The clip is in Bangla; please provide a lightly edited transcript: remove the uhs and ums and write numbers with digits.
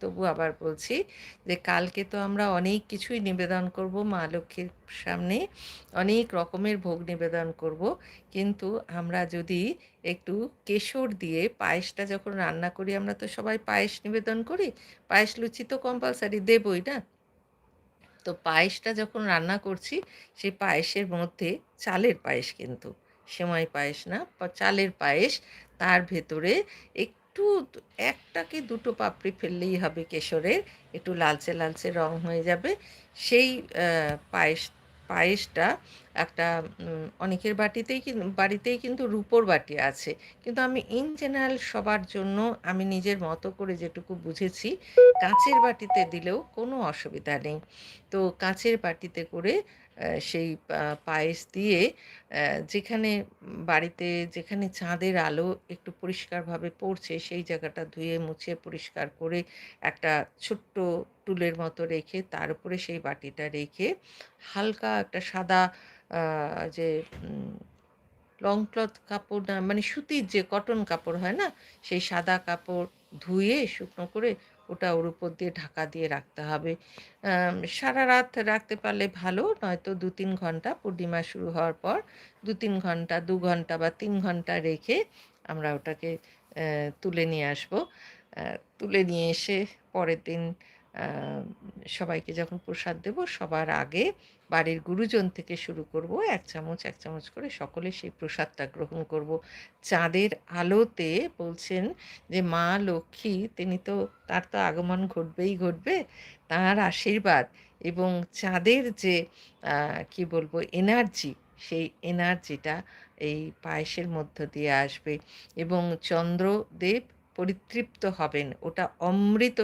তবু আবার বলছি যে কালকে তো আমরা অনেক কিছুই নিবেদন করব মা লক্ষ্মীর সামনে, অনেক রকমের ভোগ নিবেদন করব। কিন্তু আমরা যদি একটু কেশর দিয়ে পায়েসটা যখন রান্না করি, আমরা তো সবাই পায়েস নিবেদন করি, পায়েস লুচি তো কম্পালসারি দেবই না? তো পায়েসটা যখন রান্না করছি, সেই পায়েসের মধ্যে চালের পায়েস কিন্তু, সেমাই পায়েস না, চালের পায়েস। তার ভেতরে একটু ১ কি ২ পাপড়ি ফেললেই হবে কেশরের, একটু লালচে, লালচে রং হয়ে যাবে। সেই পায়েস পায়েসটা একটা অনেকের বাড়িতেই কিন্তু রূপোর বাটি আছে। কিন্তু আমি ইন জেনারেল সবার জন্য আমি নিজের মতো করে যেটুকু বুঝেছি, কাঁচের বাটিতে দিলেও কোনো অসুবিধা নেই। তো কাঁচের বাটিতে করে সেই পায়েস দিয়ে যেখানে বাড়িতে যেখানে চাঁদের আলো একটু পরিষ্কারভাবে পড়ছে, সেই জায়গাটা ধুয়ে মুছে পরিষ্কার করে একটা ছোট্ট টুলের মতো রেখে তার উপরে সেই বাটিটা রেখে হালকা একটা সাদা আ যে উম লং ক্লথ কাপড় না, মানে সুতির যে কটন কাপড় হয় না? সেই সাদা কাপড় ধুয়ে শুকনো করে ওটা ওর উপর দিয়ে ঢাকা দিয়ে রাখতে হবে। সারারাত রাখতে পারলে ভালো, নয়তো ২-৩ ঘন্টা পূর্ণিমা শুরু হওয়ার পর ২-৩ ঘন্টা, ২ ঘন্টা বা ৩ ঘন্টা রেখে আমরা ওটাকে তুলে নিয়ে আসবো। তুলে নিয়ে এসে পরের দিন আ সবাইকে যখন প্রসাদ দেব, সবার আগে বাড়ির গুরুজন থেকে শুরু করব। ১ চামচ, ১ চামচ করে সকলে সেই প্রসাদটা গ্রহণ করব। চাঁদের আলোতে বলছেন যে মা লক্ষ্মী, তার তো আগমন ঘটবেই ঘটবে। তাঁর আশীর্বাদ এবং চাঁদের যে আ কি বলবো এনার্জি, সেই এনার্জিটা এই পায়েসের মধ্য দিয়ে আসবে এবং চন্দ্রদেব পরিতৃপ্ত হবেন। ওটা অমৃত